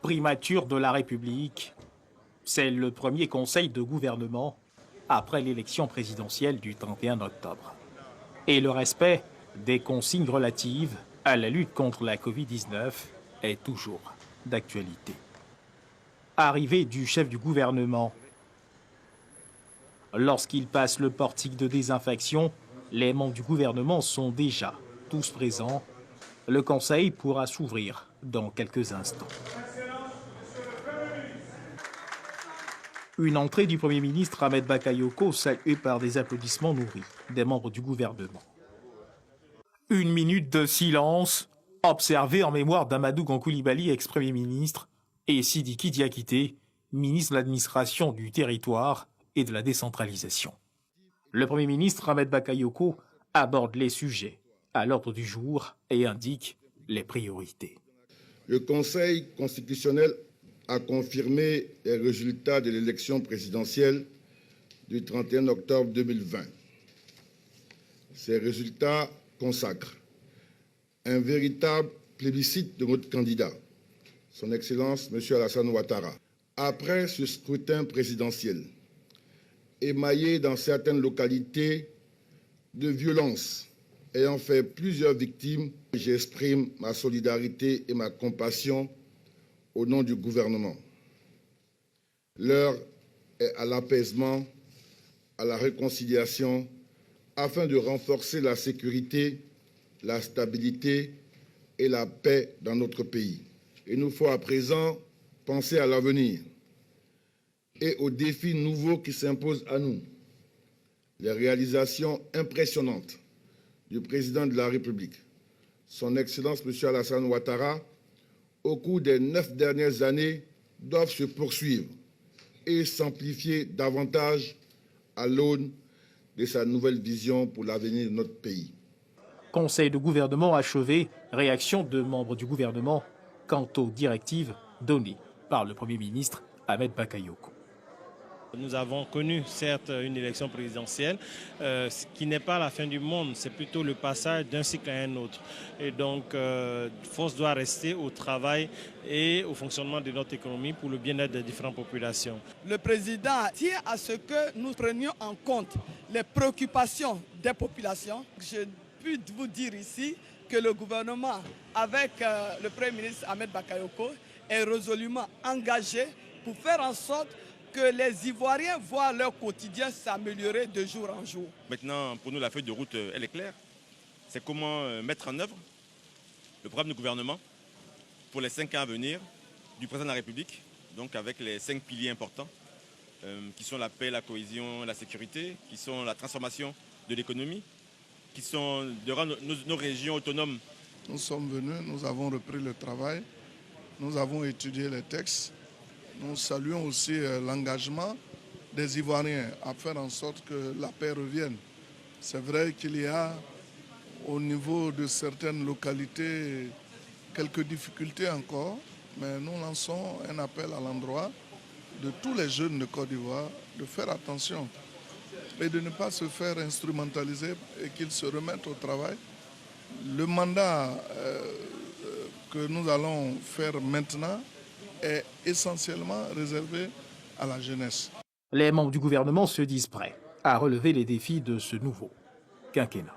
Primature de la République, c'est le premier conseil de gouvernement après l'élection présidentielle du 31 octobre. Et le respect des consignes relatives à la lutte contre la Covid-19 est toujours d'actualité. Arrivée du chef du gouvernement. Lorsqu'il passe le portique de désinfection, les membres du gouvernement sont déjà tous présents. Le conseil pourra s'ouvrir dans quelques instants. Une entrée du Premier ministre Ahmed Bakayoko saluée par des applaudissements nourris des membres du gouvernement. Une minute de silence observée en mémoire d'Amadou Koulibaly, ex-Premier ministre, et Sidiki Diakité, ministre de l'administration du territoire et de la décentralisation. Le Premier ministre Ahmed Bakayoko aborde les sujets à l'ordre du jour et indique les priorités. Le Conseil constitutionnel a confirmé les résultats de l'élection présidentielle du 31 octobre 2020. Ces résultats consacrent un véritable plébiscite de notre candidat, son Excellence M. Alassane Ouattara. Après ce scrutin présidentiel, émaillé dans certaines localités de violences ayant fait plusieurs victimes, j'exprime ma solidarité et ma compassion au nom du gouvernement. L'heure est à l'apaisement, à la réconciliation, afin de renforcer la sécurité, la stabilité et la paix dans notre pays. Il nous faut à présent penser à l'avenir et aux défis nouveaux qui s'imposent à nous. Les réalisations impressionnantes du président de la République, son Excellence M. Alassane Ouattara, au cours des 9 dernières années, doivent se poursuivre et s'amplifier davantage à l'aune de sa nouvelle vision pour l'avenir de notre pays. Conseil de gouvernement achevé, réaction de membres du gouvernement quant aux directives données par le Premier ministre Ahmed Bakayoko. Nous avons connu certes une élection présidentielle, ce qui n'est pas la fin du monde, c'est plutôt le passage d'un cycle à un autre. Et donc, force doit rester au travail et au fonctionnement de notre économie pour le bien-être des différentes populations. Le président tient à ce que nous prenions en compte les préoccupations des populations. Je puis vous dire ici que le gouvernement, avec le Premier ministre Ahmed Bakayoko, est résolument engagé pour faire en sorte que les Ivoiriens voient leur quotidien s'améliorer de jour en jour. Maintenant, pour nous, la feuille de route, elle est claire. C'est comment mettre en œuvre le programme du gouvernement pour les 5 ans à venir du président de la République, donc avec les 5 piliers importants, qui sont la paix, la cohésion, la sécurité, qui sont la transformation de l'économie, qui sont de rendre nos régions autonomes. Nous sommes venus, nous avons repris le travail, nous avons étudié les textes. Nous saluons aussi l'engagement des Ivoiriens à faire en sorte que la paix revienne. C'est vrai qu'il y a au niveau de certaines localités quelques difficultés encore, mais nous lançons un appel à l'endroit de tous les jeunes de Côte d'Ivoire de faire attention et de ne pas se faire instrumentaliser et qu'ils se remettent au travail. Le mandat que nous allons faire maintenant est essentiellement réservé à la jeunesse. Les membres du gouvernement se disent prêts à relever les défis de ce nouveau quinquennat.